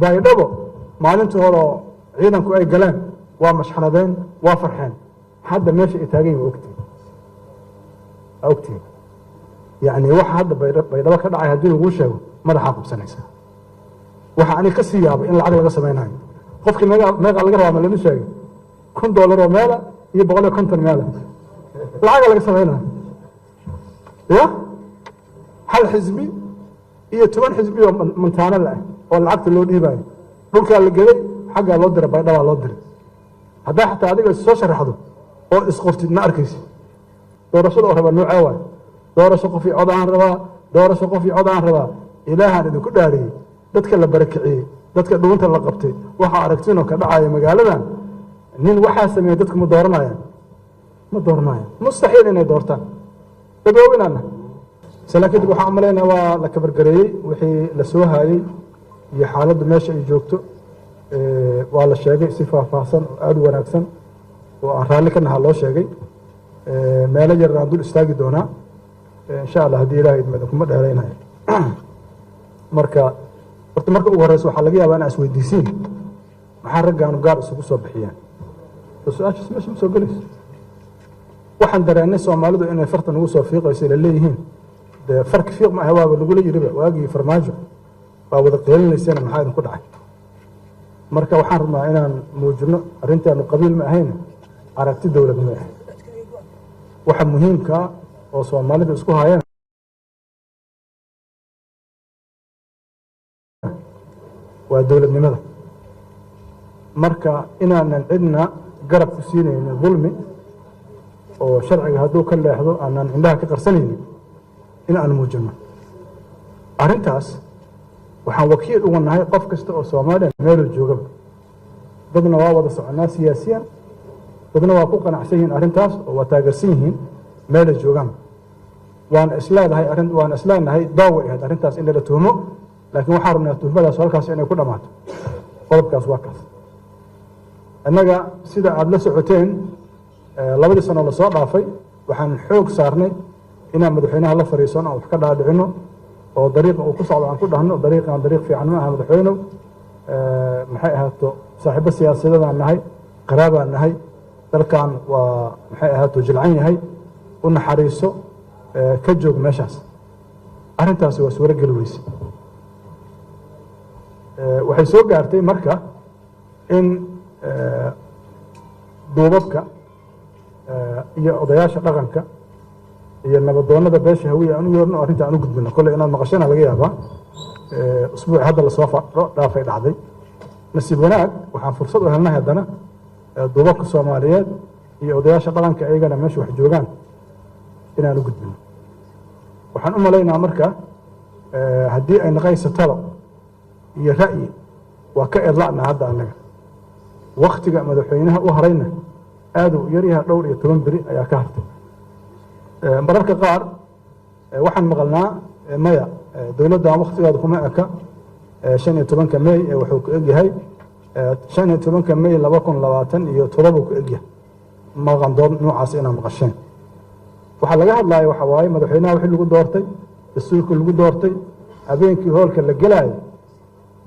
baydhabo maalintii hore ciidanku ay galeen waa mashxaradeen waa farxeen hadda meesha ay taagan yihiin ogtiin yani waxa hadda baydhabo ka dhacay haddii lagu sheego madaxaa qabsanaysa waxa ani ka sii yaabay in lacag laga samaynayo qofkii meeqa laga rabaa ma lama sheegay $1 oo meela iyo 150 meela lacag laga samaynayo ya hal xisbi iyo 10 xisbi oo mantaana la oo lacagta loo dhiibayo dhulka la gelay xagga loo diray baydhabo loo diray hadda xataa adiga soo sharaxdo oo isqortid ma arkaysi doorashada oo raba nooca waay doorasho qof iyo cod aan rabaa doorasho qof iyo cod aan rabaa ilaahan idinku dhaariyay dadka la barakiciyay dadka dhuunta la qabtay waxa aragtiin oo ka dhacaya magaaladan nin waxa sameeyay dadku ma dooranayaan mustaxiil inay doortaan dadweynaana salaakid waxa amaleena waa la kabargareeyay wixii la soo haayay iyo xaaladdu meesha ay joogto waa la sheegay si faahfaahsan oo aad u wanaagsan oo aan raalli ka nahaa loo sheegay meelo yar aan dul istaagi doonaa insha allah haddii ilaahay idmada kuma dheeraynayo marka horta marka ugu horeysa waxaa laga yaabaa inaa isweydiisiin maxaa raggaanu gaar isugu soo bixiyaan su-aashaas meesha ma soo gelayso waxaan dareennay soomaalidu inay fartan ugu soo fiiqayso la leeyihiin dee farki fiiq ma aha waaba lagula yiriba waagii farmaajo waa wada qeelinaysana maxaa idinku dhacay marka waxaan rabnaa inaan muujino arrintaanu qabiil ma ahayn aragti dowladnimo ah waxa muhiimka oo soomaalida isku hayaan waa dowladnimada marka inaanan cidna garab ku siinaynin dulmi oo sharciga hadduu ka leexdo aanan indhaha ka qarsanaynin in aan muujino arrintaas waxaan wakiil uga nahay qof kasta oo Soomaaliya meelo joogaba dadna waa wada soconaa siyaasiyan dadna waa ku qanacsan yihiin arrintaas oo waa taageersan yihiin meelo joogaan waan isleenahay daawo ah arrintaas in la tuhmo laakiin waxaan rabnaa tuhmadaas halkaas inay ku dhamaato qodobkaas waa kaas annaga sida aad la socoteen labadii sano la soo dhaafay waxaan xoog saarnay inaan madaxweynaha la fariisano oo wax ka dhaadhicino oo dariiqa uu ku socdo aan ku dhahno dariiqan dariiq fiican ma aha madaxweynow maxay ahaato saaxiibo siyaasadeedaan nahay qaraabaan nahay dalkan waa maxay ahaato jilcan yahay u naxariiso ka joog meeshaas arrintaasi waa suuro geli weyse waxay soo gaartay marka in duubabka iyo odayaasha dhaqanka iyo nabadoonada beesha hawiye aan u yeerno arrinta aan u gudbino kolley inaad maqashana laga yaabaa usbuuc hadda lasoo dhaafay dhacday nasiib wanaag waxaan fursad u helnay haddana duubabka soomaaliyeed iyo odayaasha dhaqanka iyagana meesha wax joogaan inaan u gudbino waxaan u malaynaa marka haddii ay naqayso talo iyo ra'yi waa ka edla'na hadda annaga waktiga madaxweynaha u harayna aad u yaryaha dhowr iyo 10 beri ayaa ka hartay mararka qaar waxaan maqalnaa maya dowladdan waktigeeda kuma eka 15 May wuxuu ku egyahay 15 May 2027 ku egyahay maqan doon noocaas inaan maqasheen waxa laga hadlayo waxa waaye madaxweynaha wixii lagu doortay dastuurka lagu doortay habeenkii hoolka la galay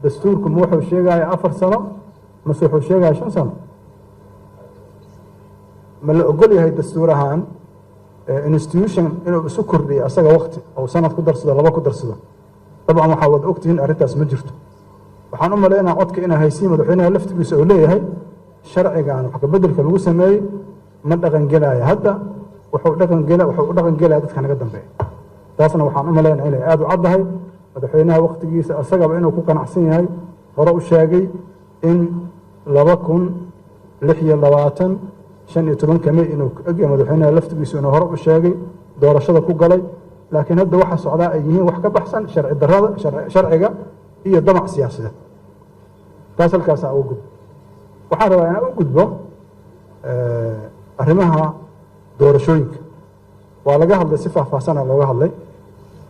dastuurku wuxuu sheegay 4 sano mase wuxuu sheegay 5 sano ma la ogol yahay dastuur ahaan institution inuu isu kordhiyo asaga waqti oo sanad ku darsado laba ku darsado dabcan waxa wada ogtihiin arrintaas ma jirto waxaan u maleynaa codka inaa haysiin madaxweynaha laftigiisa oo leeyahay sharcigan wax ka bedelka lagu sameeyay ma dhaqan gelaya hadda wuxuu dhaqan gelaya dadka naga dambeeya taasna waxaan u maleynaa inay aad u caddahay madaxweynaha waqtigiisa asagaba inuu ku qanacsan yahay hore u sheegay in 2026 15 May inuu egyahay madaxweynaha laftigiisa inuu hore u sheegay doorashada ku galay laakiin hadda waxa socdaa ay yihiin wax ka baxsan sharci darrada sharciga iyo damac siyaasadeed taas halkaas ugu gudbo waxaan rabaa inaan u gudbo arrimaha doorashooyinka waa laga hadlay si faahfaahsan looga hadlay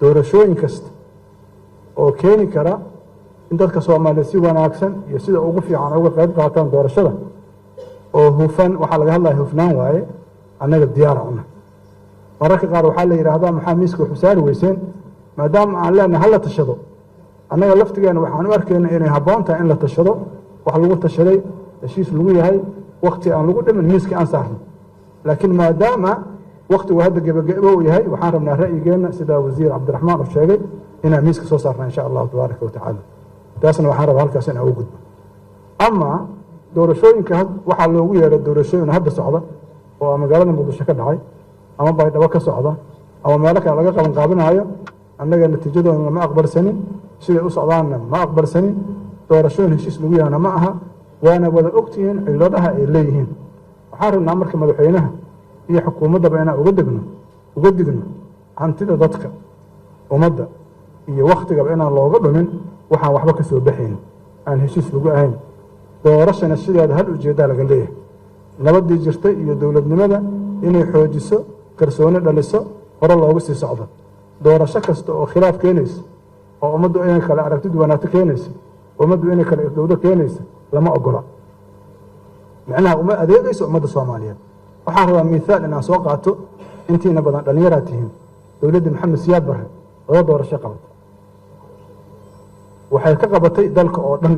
doorashooyin kasta oo keeni kara in dadka Soomaaliyeed si wanaagsan iyo sida ugu fiican uga qayb qaataan doorashada oo hufan waxa laga hadlayaa hufnaan waaye annaga diyaar u nahay mararka qaar waxaa la yiraahdaa maxaa miiska wax saari weyseen maadaama aan leenahay hal la tashado annaga laftigeena waxaan u arkayna inay habboon tahay in la tashado wax lagu tashaday heshiis lagu yahay waqti aan lagu dhimin miiskii aan saarno laakiin maadaama waqtigu hadda gebagebo uu yahay waxaan rabnaa ra'yigeena sida wasiir cabdiraxmaan uu sheegay inaan miiska soo saarna insha allahu tabaaraka wa tacaala taasna waxaan rabaa halkaas in aan u gudbo ama doorashooyinka waxaa loogu yeedhay doorashooyin hadda socda oo magaalada muqdisho ka dhacay ama baydhabo ka socda ama meelo kale laga qaban qaabinayo annaga natiijadoodana ma aqbalsanin siday u socdaanna ma aqbalsanin doorashooyin heshiis lagu yahana ma aha waana wada ogtihiin cilladaha ay leeyihiin waxaan rabnaa marka madaxweynaha iyo xukuumaddaba inaan uga digno hantida dadka ummadda iyo wakhtigaba inaan looga dhumin waxaan waxba ka soo baxayn aan heshiis lagu ahayn doorashana sideeda hal ujeeddaa laga leeyahay nabaddii jirtay iyo dowladnimada inay xoojiso kalsooni dhaliso hore loogu sii socdo doorasho kasta oo khilaaf keenaysa oo ummaddu inay kale aragti duwanaato keenaysa ummaddu inay kale irdowdo keenaysa lama ogola macnaha uma adeegayso ummadda soomaaliyeed waxaan rabaa miihaal inaan soo qaato intiina badan dhallinyaraa tihiin dowladda maxamed siyaad barre laba doorasho qabatay waxay ka qabatay dalka oo dhan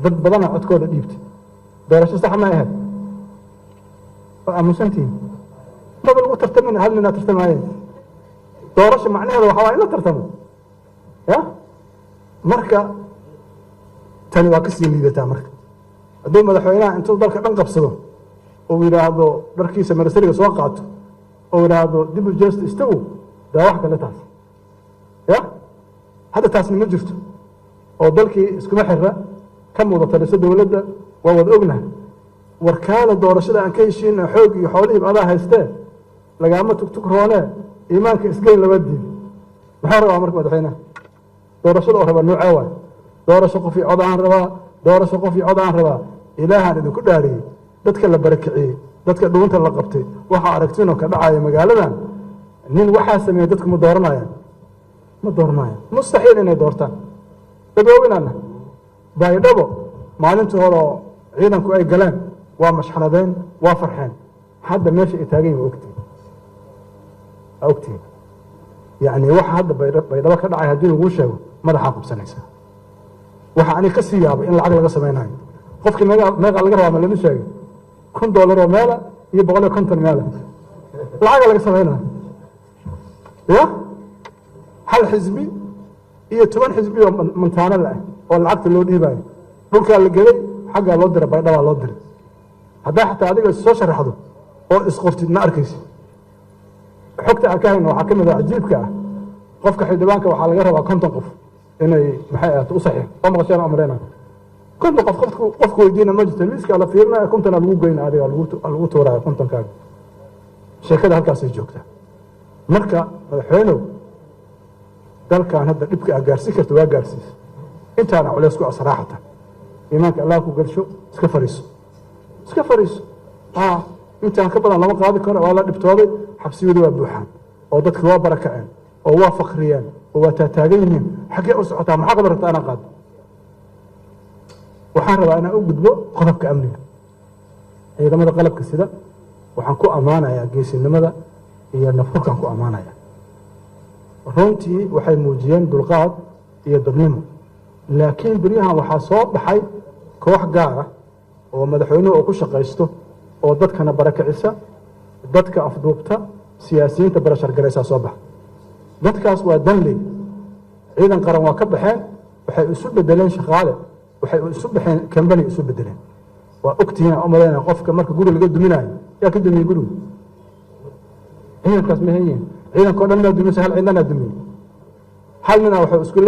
dad badana codkooda dhiibtay doorasho sax ma ahayd waa aamusantihiin maba lagu tartamin hal ninaa tartamaayeen doorasho macnaheeda waxaa waa in la tartamo ya marka tani waa kasii liidataa marka hadduu madaxweynaha intuu dalka dhan qabsado oo yidhaahdo dharkiisa marasariga soo qaato oo yidhaahdo dib u jeesta istagow daa wax kale taas ya hadda taasna ma jirto oo dalkii iskuma xira ka muuda taliso dowladda waa wada ognahay warkaala doorashada aan ka heshiina xoog iyo xoolihiib adaa haystee lagaama tugtug roonee iimaanka isgeyn laba diid maxaa rabaa marka madaxweynaha doorashada oo rabaa noocee waay doorasho qof iyo cod aan rabaa doorasho qof iyo cod aan rabaa ilaahaan idinku dhaariyey dadka la barakiciyey dadka dhuunta la qabtay waxaa aragtinoo ka dhacaya magaaladan nin waxaa sameeyey dadku ma dooranayaan mustaxiil inay doortaan dadoowinana baydhabo maalintii hore oo ciidanku ay galeen waa mashxaradeen waa farxeen hadda meesha ay taagan yihin ogtihiin yacni waxa hadda baydhabo ka dhacay haddii laguu sheego madaxaa qabsanaysa waxa ani ka sii yaabay in lacag laga samaynayo qofkii meeqa laga rabaa ma lama sheegay $1 oo meela iyo 150 meela lacaga laga samaynayo ya hal xisbi iyo 10 xisbi oo mantaano la oo lacagta loo dhiibayo dhulkaa la gelay xaggaa loo diray baydhabaa loo diray haddaa xataa adiga soo sharaxdo oo isqoftid ma arkaysi xogta aan ka hayno waxaa ka mid ah cajiibka ah qofka xildhibaanka waxaa laga rabaa 50 qof inay maxay ahaato u saxiix oo maqasheen amreena 50 qof qofku weydiina ma jirto liiska la fiirinayo 50 lagu goyna adiga lagu tuuraayo 50 kaaga sheekada halkaasay joogtaa marka madaxweynuhu dalkan hadda dhibka aad gaarsiin karto waa gaarsiisa intaana culays ku asraaxata iimaanka allah ku galsho iska fariiso intaan ka badan lama qaadi karo waa la dhibtooday xabsiyadu waa buuxaan oo dadka waa barakaceen oo waa fakriyeen oo waa taataagan yihiin xaggee u socotaa maxaa qaba rabtaa inaan qaado waxaan rabaa inaan u gudbo qodobka amniga ciidamada qalabka sida waxaan ku ammaanayaa geesinimada iyo nafurkaan ku ammaanaya runtii waxay muujiyeen dulqaad iyo dadnimo laakiin beryahan waxaa soo baxay koox gaar ah oo madaxweynuhu oo ku shaqaysto oo dadkana barakicisa dadka afduubta siyaasiyiinta barashar garaysaa soo baxa dadkaas waa danley ciidan qaran waa ka baxeen waxay isu bedeleen shaqaale waxay isu baxeen kambani isu bedeleen waa ogtihiin aan u malaynaya qofka marka guri laga duminayo yaa ka dumiyey gurigu ciidankaas ma hayiin ciidankao dhan maa duminsa hal ciidanaa dumiyey hal nina waxay isku